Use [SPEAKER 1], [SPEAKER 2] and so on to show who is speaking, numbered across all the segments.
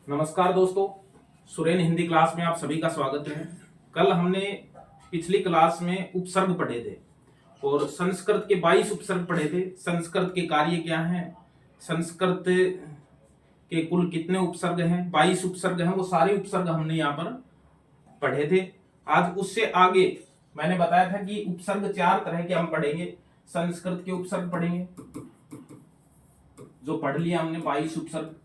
[SPEAKER 1] नमस्कार दोस्तों, सुरेन हिंदी क्लास में आप सभी का स्वागत है। कल हमने पिछली क्लास में उपसर्ग पढ़े थे और संस्कृत के 22 उपसर्ग पढ़े थे। संस्कृत के कार्य क्या हैं, संस्कृत के कुल कितने उपसर्ग हैं, 22 उपसर्ग हैं, वो सारे उपसर्ग हमने यहाँ पर पढ़े थे। आज उससे आगे मैंने बताया था कि उपसर्ग 4 तरह के हम पढ़ेंगे। संस्कृत के उपसर्ग पढ़ेंगे, जो पढ़ लिया हमने 22 उपसर्ग,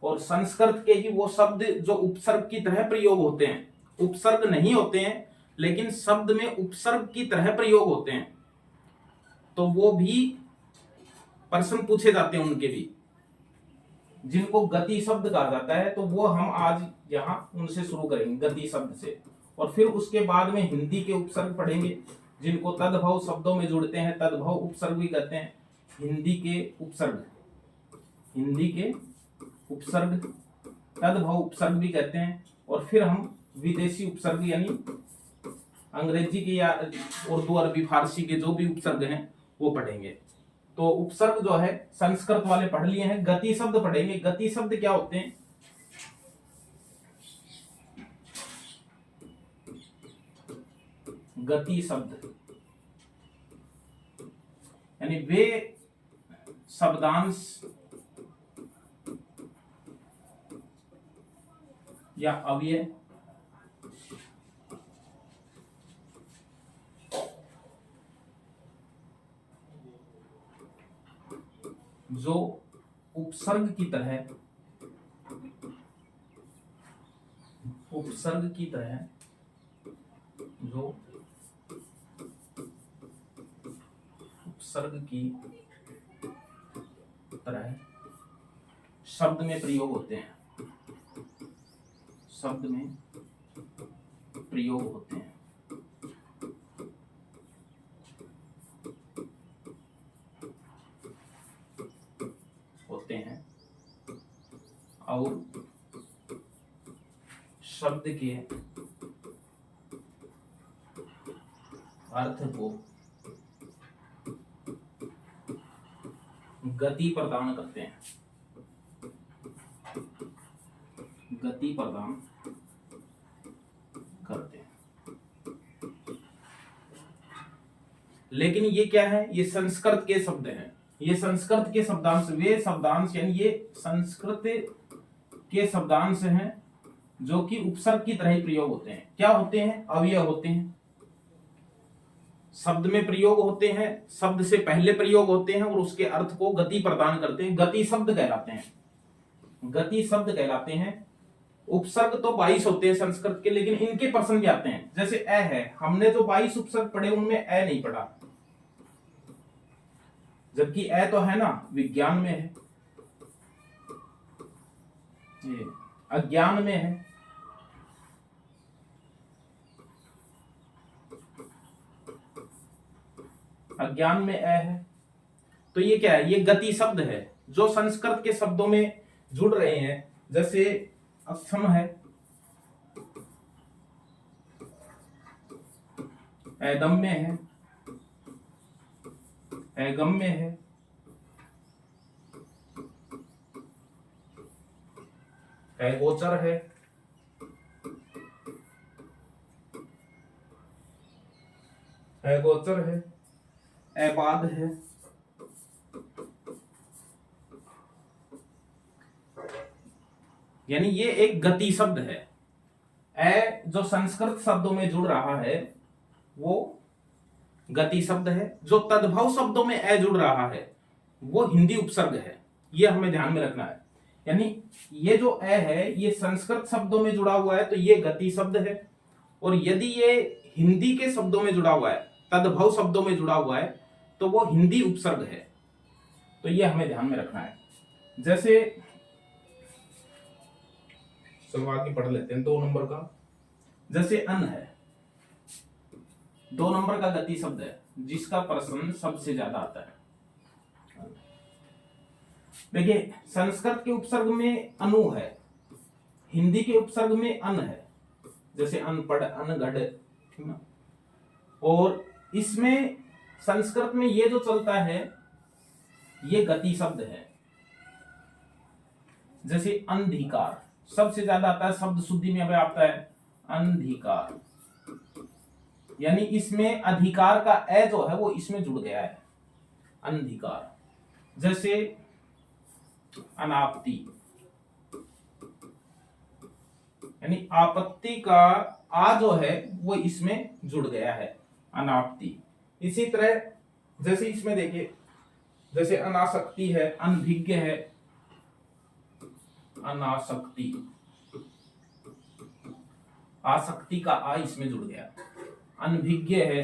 [SPEAKER 1] और संस्कृत के ही वो शब्द जो उपसर्ग की तरह प्रयोग होते हैं, उपसर्ग नहीं होते हैं लेकिन शब्द में उपसर्ग की तरह प्रयोग होते हैं, तो वो भी प्रश्न पूछे जाते हैं उनके भी, जिनको गति शब्द कहा जाता है। तो वो हम आज यहाँ उनसे शुरू करेंगे, गति शब्द से। और फिर उसके बाद में हिंदी के उपसर्ग पढ़ेंगे, जिनको तद्भव शब्दों में जुड़ते हैं, तद्भव उपसर्ग भी कहते हैं। हिंदी के उपसर्ग तद्भव उपसर्ग भी कहते हैं। और फिर हम विदेशी उपसर्ग यानी अंग्रेजी के या उर्दू अरबी फारसी के जो भी उपसर्ग हैं वो पढ़ेंगे। तो उपसर्ग जो है संस्कृत वाले पढ़ लिए हैं। गति शब्द पढ़ेंगे। गति शब्द क्या होते हैं? गति शब्द यानी वे शब्दांश या अव्यय जो उपसर्ग की तरह शब्द में प्रयोग होते हैं, और शब्द के अर्थ को गति प्रदान करते हैं, लेकिन ये क्या है? ये संस्कृत के शब्द हैं। ये संस्कृत के शब्दांश, वे शब्दांश यानी ये संस्कृत के शब्दांश हैं जो कि उपसर्ग की तरह ही प्रयोग होते हैं। क्या होते हैं? अव्यय होते हैं, शब्द में प्रयोग होते हैं, शब्द से पहले प्रयोग होते हैं और उसके अर्थ को गति प्रदान करते हैं। गति शब्द कहलाते हैं। उपसर्ग तो 22 होते हैं संस्कृत के, लेकिन इनके प्रश्न भी आते हैं। जैसे अ है, हमने जो 22 उपसर्ग पढ़े उनमें अ नहीं पढ़ा, जबकि अ तो है ना, विज्ञान में है, ये अज्ञान में है। अज्ञान में अ है, तो ये क्या है? ये गति शब्द है जो संस्कृत के शब्दों में जुड़ रहे हैं। जैसे अक्षम है, अदम्य है, अगम्य है, अगोचर है, अबाध है। यानी ये एक गति शब्द है। अ जो संस्कृत शब्दों में जुड़ रहा है वो गति शब्द है। जो तद्भव शब्दों में अ जुड़ रहा है वो हिंदी उपसर्ग है। ये हमें ध्यान में रखना है। यानी ये जो अ है ये संस्कृत शब्दों में जुड़ा हुआ है तो ये गति शब्द है, और यदि ये हिंदी के शब्दों में जुड़ा हुआ है, तद्भव शब्दों में जुड़ा हुआ है, तो वो हिंदी उपसर्ग है। तो ये हमें ध्यान में रखना है। जैसे शुरुआत की पढ़ लेते हैं 2 नंबर का। जैसे अन्न है, 2 नंबर का गति शब्द है जिसका प्रश्न सबसे ज्यादा आता है। देखिए, संस्कृत के उपसर्ग में अनु है, हिंदी के उपसर्ग में अन है। जैसे अनपढ़, अनगढ़, ठीक ना। और इसमें संस्कृत में ये जो चलता है ये गति शब्द है। जैसे अंधिकार, सबसे ज्यादा आता है शब्द शुद्धि में, अब आता है अंधिकार, यानी इसमें अधिकार का ए जो है वो इसमें जुड़ गया है, अंधिकार। जैसे अनापत्ति, यानी आपत्ति का आ जो है वो इसमें जुड़ गया है, अनापत्ति। इसी तरह जैसे इसमें देखिए, जैसे अनासक्ति है, अनभिज्ञ है, अनासक्ति, आसक्ति का आ इसमें जुड़ गया, अनभिज्ञ है,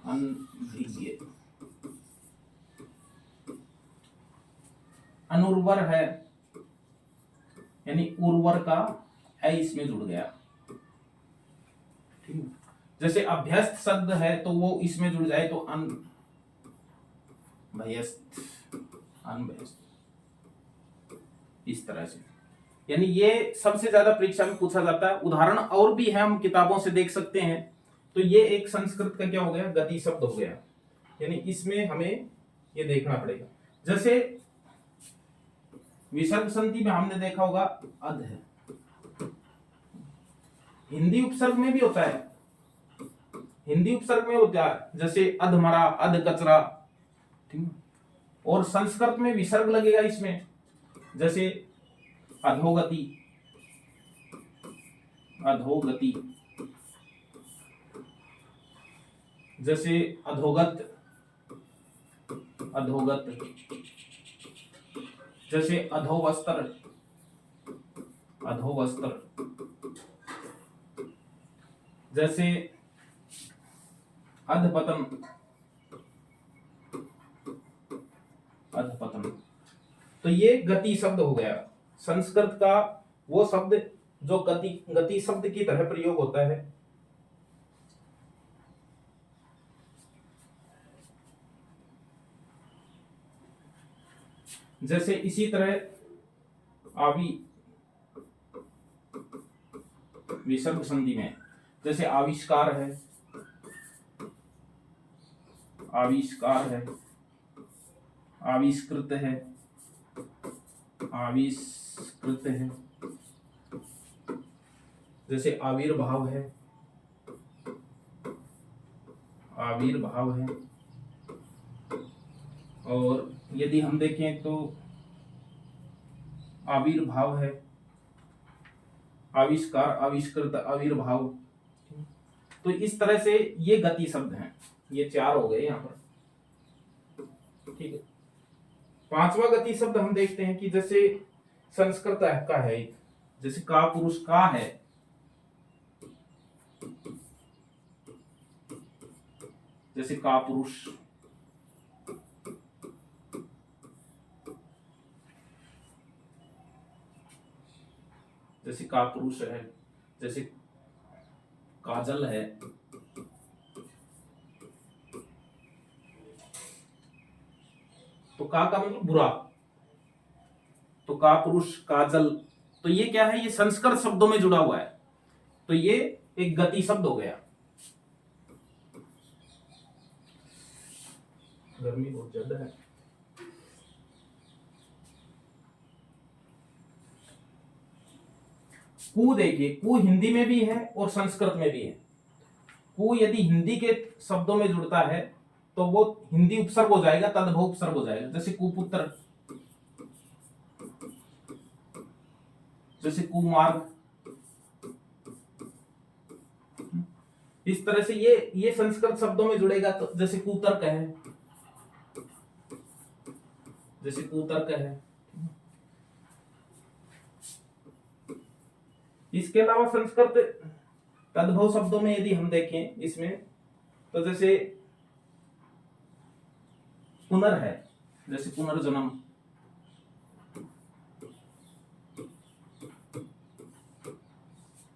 [SPEAKER 1] अनभिज्ञ, अनुर्वर है, यानी उर्वर का है इसमें जुड़ गया, ठीक है। जैसे अभ्यस्त शब्द है तो वो इसमें जुड़ जाए तो अनभयस्त, अनभयस्त, इस तरह से। यानी ये सबसे ज्यादा परीक्षा में पूछा जाता है। उदाहरण और भी है, हम किताबों से देख सकते हैं। तो ये एक संस्कृत का क्या हो गया, गति शब्द हो गया, यानी इसमें हमें ये देखना पड़ेगा। जैसे विसर्ग संधि में हमने देखा होगा अध है, हिंदी उपसर्ग में भी होता है, हिंदी उपसर्ग में होता है, जैसे अधमरा, अध कचरा, ठीक है। और संस्कृत में विसर्ग लगेगा इसमें, जैसे अधोगति, अधोगति, जैसे अधोगत, अधोगत, जैसे अधोवस्त्र, अधोवस्त्र, जैसे अधपतन, अधपतन। तो ये गति शब्द हो गया संस्कृत का, वो शब्द जो गति शब्द की तरह प्रयोग होता है। जैसे इसी तरह विसर्ग संधि में जैसे आविष्कार है, आविष्कार है, आविष्कृत है, आविष्कृत है, जैसे आविर्भाव है, आविर्भाव है। और यदि हम देखें तो आविर्भाव है, आविष्कार, आविष्कृत, आविर्भाव। तो इस तरह से ये गति शब्द हैं, ये चार हो गए यहाँ पर, ठीक है। पांचवा गति शब्द हम देखते हैं कि जैसे संस्कृत का है एक, जैसे का पुरुष का है, जैसे का पुरुष, जैसे का पुरुष है, जैसे काजल है, तो का मतलब बुरा, तो का पुरुष, काजल, तो ये क्या है, ये संस्कृत शब्दों में जुड़ा हुआ है, तो ये एक गति शब्द हो गया। गर्मी बहुत ज्यादा है। कु देखिए, कु हिंदी में भी है और संस्कृत में भी है। कु यदि हिंदी के शब्दों में जुड़ता है तो वो हिंदी उपसर्ग हो जाएगा, तद्भव उपसर्ग हो जाएगा, जैसे कुपुत्र, जैसे कुमार्ग। इस तरह से ये संस्कृत शब्दों में जुड़ेगा, तो जैसे कुतर्क है, जैसे कुतर्क है। इसके अलावा संस्कृत तद्भव शब्दों में यदि हम देखें इसमें, तो जैसे पुनर है, जैसे पुनर्जन्म,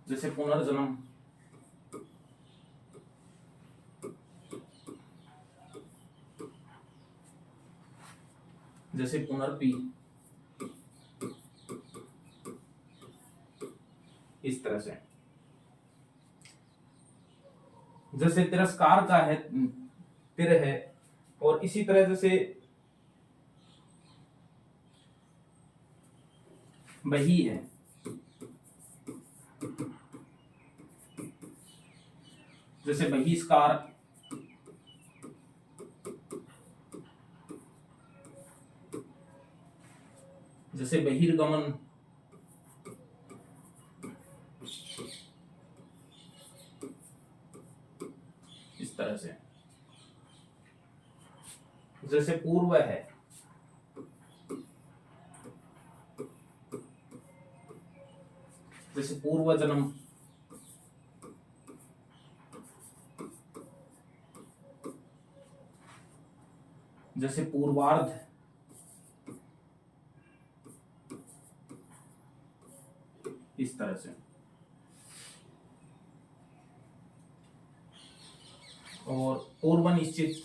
[SPEAKER 1] जैसे पुनर्जन्म, जैसे पुनर्पी, इस तरह से। जैसे तिरस्कार का है, तिर है, और इसी तरह जैसे बही है, जैसे बहिष्कार, जैसे बहिर्गमन, इस तरह से। जैसे पूर्व है, जैसे पूर्व जन्म, जैसे पूर्वार्ध, इस तरह से। और पूर्व निश्चित,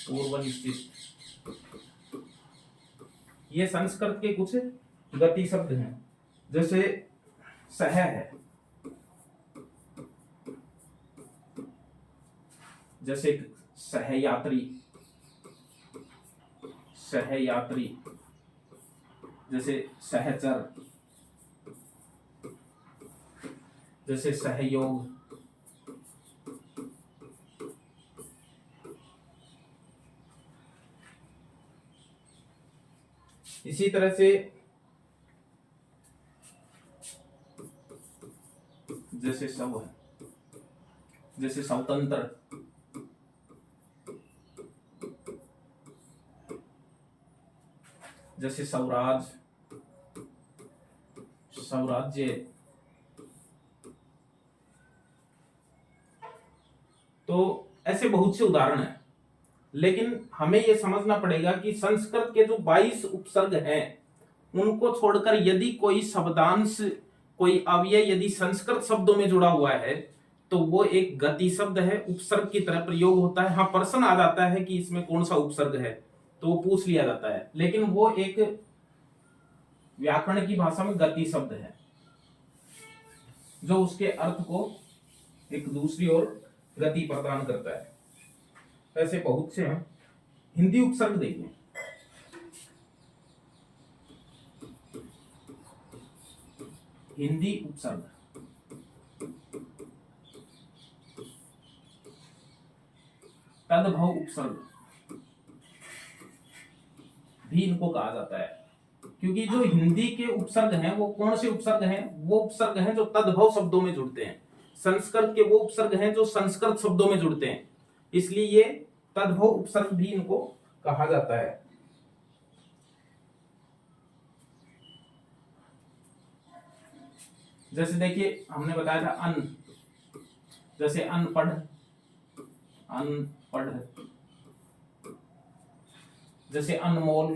[SPEAKER 1] पूर्व निश्चित, ये संस्कृत के कुछ गति शब्द हैं। जैसे सह है, जैसे सहयात्री, सहयात्री, जैसे सहचर, जैसे सहयोग, इसी तरह से जैसे सब है, जैसे स्वतंत्र, जैसे स्वराज, स्वराज्य। तो ऐसे बहुत से उदाहरण हैं, लेकिन हमें यह समझना पड़ेगा कि संस्कृत के जो 22 उपसर्ग हैं उनको छोड़कर यदि कोई शब्दांश, कोई अव्यय यदि संस्कृत शब्दों में जुड़ा हुआ है तो वो एक गति शब्द है, उपसर्ग की तरह प्रयोग होता है। हाँ, प्रश्न आ जाता है कि इसमें कौन सा उपसर्ग है तो वो पूछ लिया जाता है, लेकिन वो एक व्याकरण की भाषा में गति शब्द है जो उसके अर्थ को एक दूसरी ओर गति प्रदान करता है। ऐसे बहुत से हैं। हिंदी उपसर्ग देखिए, हिंदी उपसर्ग, तद्भव उपसर्ग भी इनको कहा जाता है, क्योंकि जो हिंदी के उपसर्ग हैं वो कौन से उपसर्ग हैं? वो उपसर्ग हैं जो तद्भव शब्दों में जुड़ते हैं। संस्कृत के वो उपसर्ग हैं जो संस्कृत शब्दों में जुड़ते हैं, इसलिए ये तद्भव उपसर्ग भी इनको कहा जाता है। जैसे देखिए, हमने बताया था अन, जैसे अनपढ़, अनपढ़, जैसे अनमोल,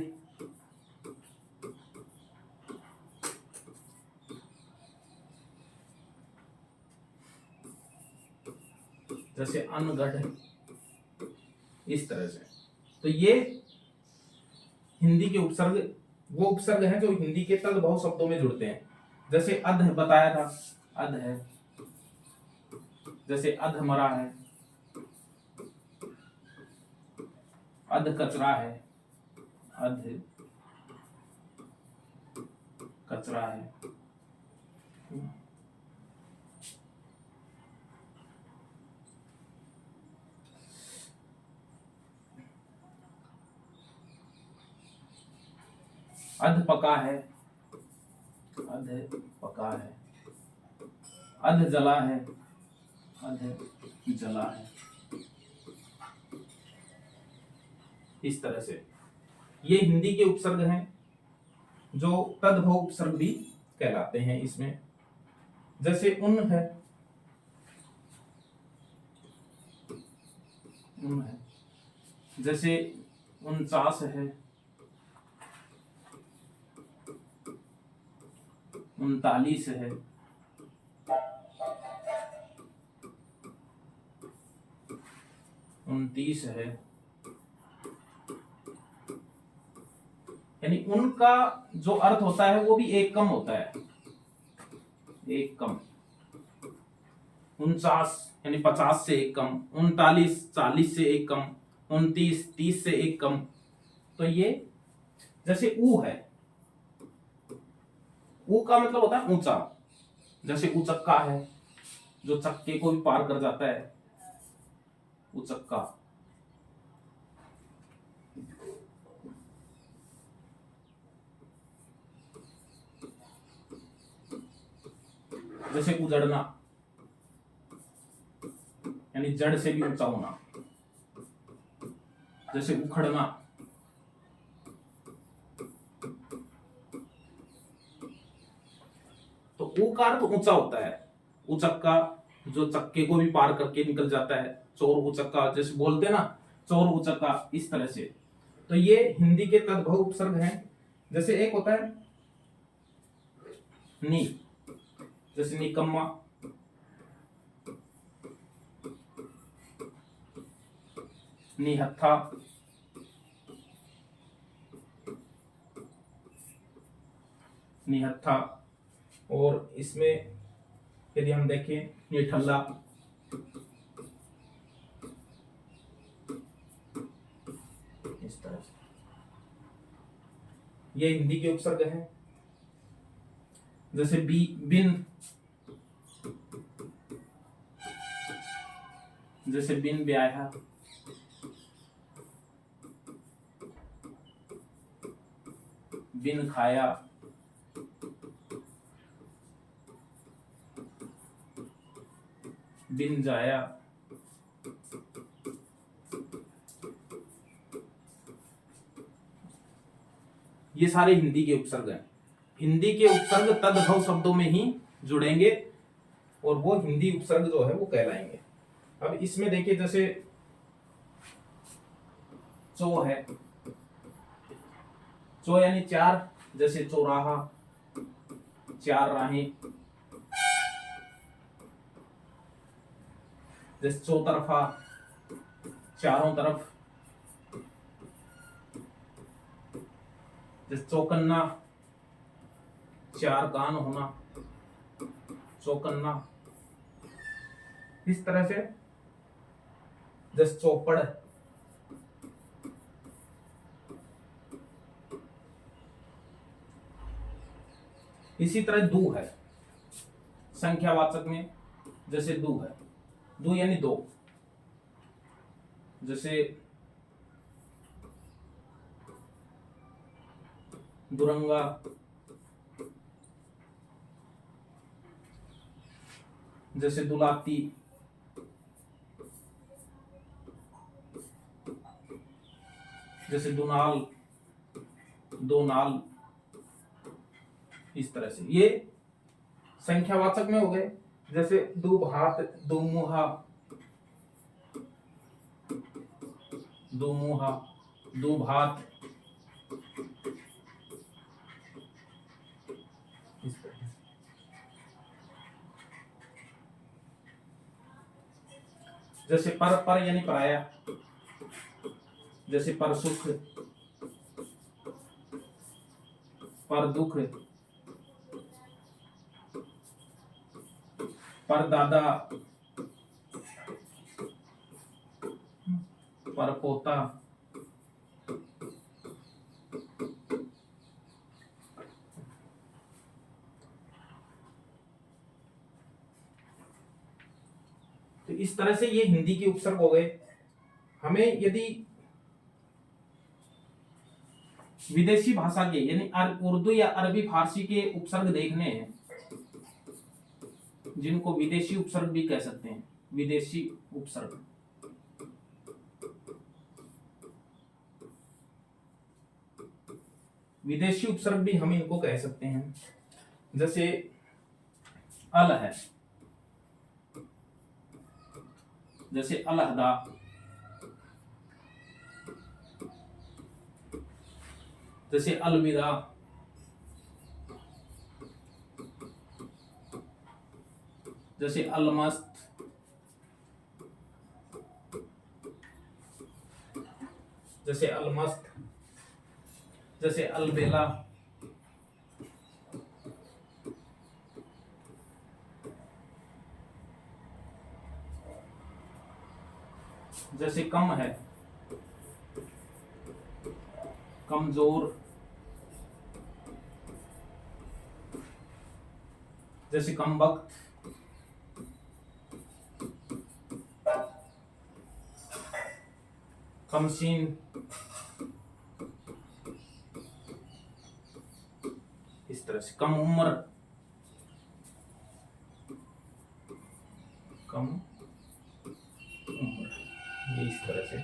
[SPEAKER 1] जैसे अनगढ़, इस तरह से। तो ये हिंदी के उपसर्ग वो उपसर्ग हैं जो हिंदी के तद्भव शब्दों में जुड़ते हैं। जैसे अध बताया था, अध है, जैसे अध मरा है, अध कचरा है, अध कचरा है। अध पका है, अध पका है, अध जला है, अध जला है, इस तरह से। ये हिंदी के उपसर्ग हैं जो तद्भव उपसर्ग भी कहलाते हैं इसमें। जैसे उन है, उन है, जैसे 49 है, 39 है, 29 है। यानी उनका जो अर्थ होता है वो भी एक कम होता है, एक कम। 49 यानी 50 से एक कम, 39 40 से एक कम, 29 30 से एक कम। तो ये जैसे ऊ है, ऊ का मतलब होता है ऊंचा, जैसे उचक्का है जो चक्के को भी पार कर जाता है, उचक्का। जैसे उजड़ना, यानी जड़ से भी ऊंचा होना। जैसे उखड़ना, तो ऊ का अर्थ ऊंचा होता है। उचक्का जो चक्के को भी पार करके निकल जाता है, चोर उचक्का जैसे बोलते हैं ना, चोर उचक्का, इस तरह से। तो ये हिंदी के तद्भव उपसर्ग हैं। जैसे एक होता है नी, जैसे निकम्मा, निहत्था, निहत्था। और इसमें यदि हम देखें निठल्ला, इस तरह से। ये हिंदी के उपसर्ग हैं। जैसे बी, बिन, जैसे बिन ब्याहा, बिन खाया, बिन जाया। ये सारे हिंदी के उपसर्ग हैं। हिंदी के उपसर्ग तद्भव शब्दों में ही जुड़ेंगे और वो हिंदी उपसर्ग जो है वो कहलाएंगे। अब इसमें देखिए, जैसे चो है, चो यानी चार, जैसे चौराहा, चार राहें। जैसे चौतरफा, चारों तरफ। जैसे चौकन्ना, चार कान होना, चौकन्ना, इस तरह से। जैसे चौपड़, इसी तरह दू है संख्यावाचक में। जैसे दू है, दू यानी दो। जैसे दुरंगा, जैसे दुलाती, जैसे दुनाल, दो नाल, इस तरह से। ये संख्यावाचक में हो गए। जैसे दो भात, दो मुहा, दो मुहा, दो भात, इस तरह। जैसे पर, पर यानी पराया। जैसे पर सुख, पर दुख, पर दादा, पर पोता। तो इस तरह से ये हिंदी के उपसर्ग हो गए। हमें यदि विदेशी भाषा के यानी उर्दू या अरबी फारसी के उपसर्ग देखने हैं, जिनको विदेशी उपसर्ग भी कह सकते हैं, विदेशी उपसर्ग। विदेशी उपसर्ग भी हम इनको कह सकते हैं। जैसे अल है, जैसे अलहदा, जैसे अलविदा, जैसे अलमस्त, जैसे अलमस्त, जैसे अलबेला, जैसे कम है, कमजोर, जैसे कम वक्त, कमसीन, इस तरह से कम उम्र, कम उम्र, ये इस तरह से।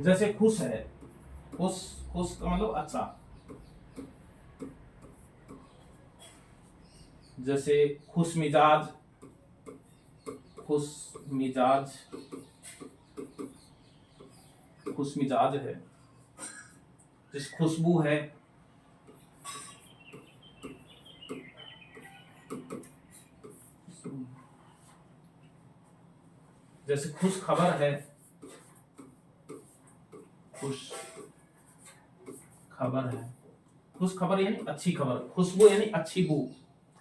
[SPEAKER 1] जैसे खुश है, खुश, खुश का मतलब अच्छा। जैसे खुश मिजाज, खुश मिजाज, खुश मिजाज है। जैसे खुशबू है, जैसे खुश खबर है, खुश खबर है। खुश खबर यानी अच्छी खबर, खुशबू यानी अच्छी बू,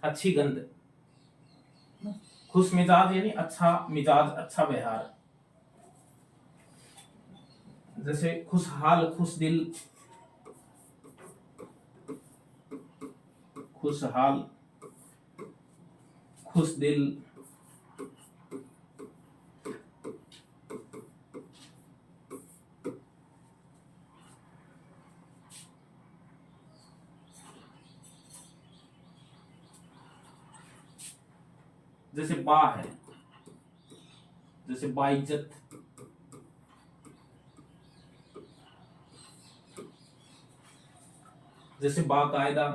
[SPEAKER 1] अच्छी गंध। खुश मिजाज यानी अच्छा मिजाज, अच्छा व्यवहार। जैसे खुशहाल, खुश दिल, खुशहाल, खुश दिल। जैसे बा है, जैसे बाइज्जत, जैसे बाकायदा,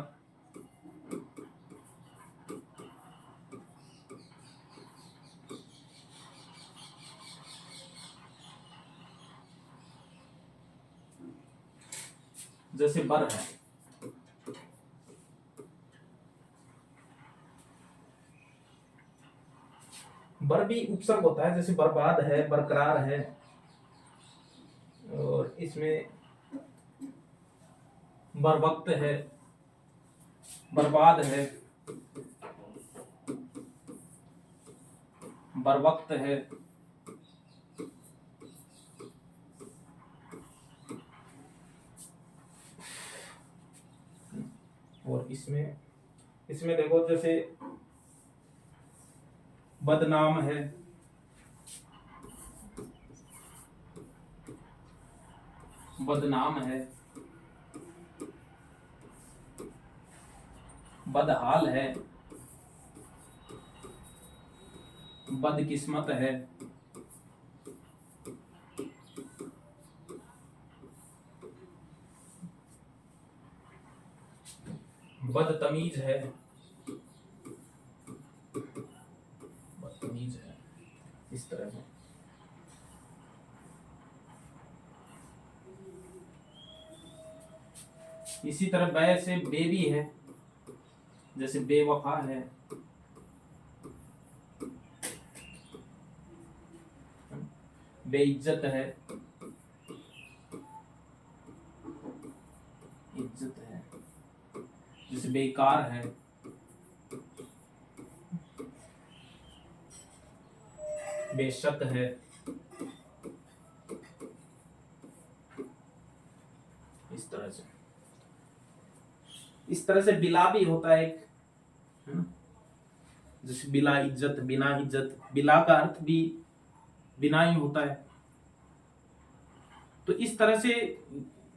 [SPEAKER 1] जैसे बर है। बर भी उपसर्ग होता है, जैसे बर्बाद है, बरकरार है, और इसमें बरवक्त है, बर्बाद है, बरवक्त है। और इसमें इसमें देखो, जैसे बदनाम है, बदनाम है, बदहाल है, बदकिस्मत है, बदतमीज है, बदतमीज है, इस तरह से। इसी तरह बै से बे भी है, जैसे बेवफा है, बेइज्जत है, इज्जत है, जैसे बेकार है, बेशक है, इस तरह से। इस तरह से बिला भी होता है एक, है ना? जैसे बिला इज्जत, बिना इज्जत, बिला का अर्थ भी बिना ही होता है। तो इस तरह से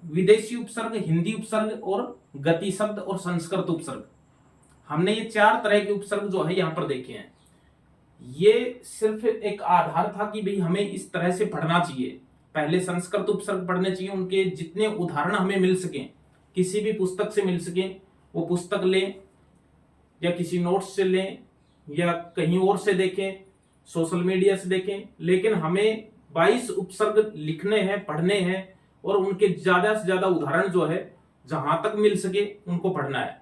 [SPEAKER 1] विदेशी उपसर्ग, हिंदी उपसर्ग और गति शब्द और संस्कृत उपसर्ग, हमने ये 4 तरह के उपसर्ग जो है यहाँ पर देखे हैं। ये सिर्फ एक आधार था कि भाई हमें इस तरह से पढ़ना चाहिए। पहले संस्कृत उपसर्ग पढ़ने चाहिए, उनके जितने उदाहरण हमें मिल सके, किसी भी पुस्तक से मिल सके, वो पुस्तक लें या किसी नोट्स से लें या कहीं और से देखें, सोशल मीडिया से देखें, लेकिन हमें 22 उपसर्ग लिखने हैं, पढ़ने हैं, और उनके ज्यादा से ज्यादा उदाहरण जो है जहां तक मिल सके उनको पढ़ना है।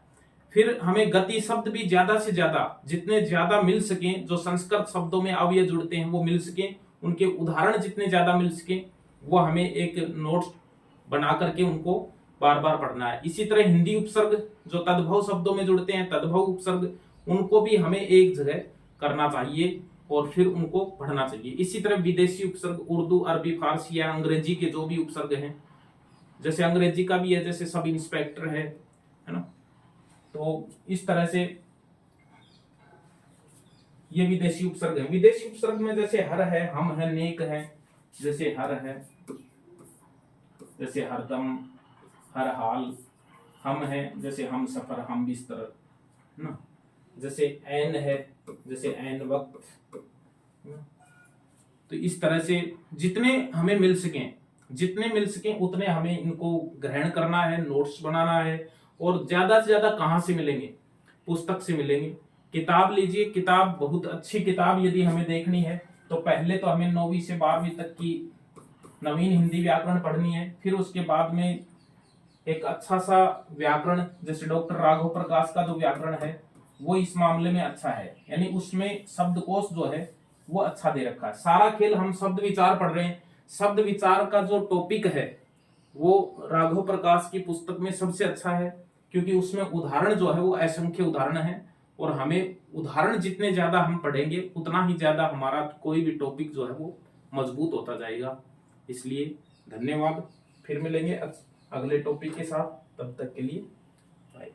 [SPEAKER 1] फिर हमें गति शब्द भी ज्यादा से ज्यादा, जितने ज्यादा मिल सके, जो संस्कृत शब्दों में अवयव जुड़ते हैं वो मिल सके, उनके उदाहरण जितने ज्यादा मिल सके वो हमें एक नोट्स बना करके उनको बार बार पढ़ना है। इसी तरह हिंदी उपसर्ग जो तद्भव शब्दों में जुड़ते हैं, तद्भव उपसर्ग, उनको भी हमें एक जगह करना चाहिए और फिर उनको पढ़ना चाहिए। इसी तरह विदेशी उपसर्ग, उर्दू, अरबी, फारसी या अंग्रेजी के जो भी उपसर्ग हैं, जैसे अंग्रेजी का भी है, जैसे सब इंस्पेक्टर है ना, तो इस तरह से ये विदेशी उपसर्ग है। विदेशी उपसर्ग में जैसे हर है, हम है, नेक है, जैसे हर है, जैसे हरदम, हर हाल, हम है, जैसे हम सफर, हम बिस्तर, ना, जैसे ऐन है, जैसे ऐन वक्त, तो इस तरह से जितने हमें मिल सकें उतने हमें इनको ग्रहण करना है, नोट्स बनाना है। और ज्यादा से ज्यादा कहाँ से मिलेंगे? पुस्तक से मिलेंगे। किताब लीजिए, किताब बहुत अच्छी किताब यदि हमें देखनी है तो पहले तो हमें 9वीं से 12वीं तक की नवीन हिंदी व्याकरण पढ़नी है, फिर उसके बाद में एक अच्छा सा व्याकरण, जैसे डॉक्टर राघव प्रकाश का जो व्याकरण है वो इस मामले में अच्छा है, यानी उसमें शब्दकोश जो है वो अच्छा दे रखा है। सारा खेल हम शब्द विचार पढ़ रहे हैं, शब्द विचार का जो टॉपिक है वो राघव प्रकाश की पुस्तक में सबसे अच्छा है, क्योंकि उसमें उदाहरण जो है वो असंख्य उदाहरण है, और हमें उदाहरण जितने ज्यादा हम पढ़ेंगे उतना ही ज्यादा हमारा कोई भी टॉपिक जो है वो मजबूत होता जाएगा। इसलिए धन्यवाद, फिर मिलेंगे अगले टॉपिक के साथ, तब तक के लिए बाय।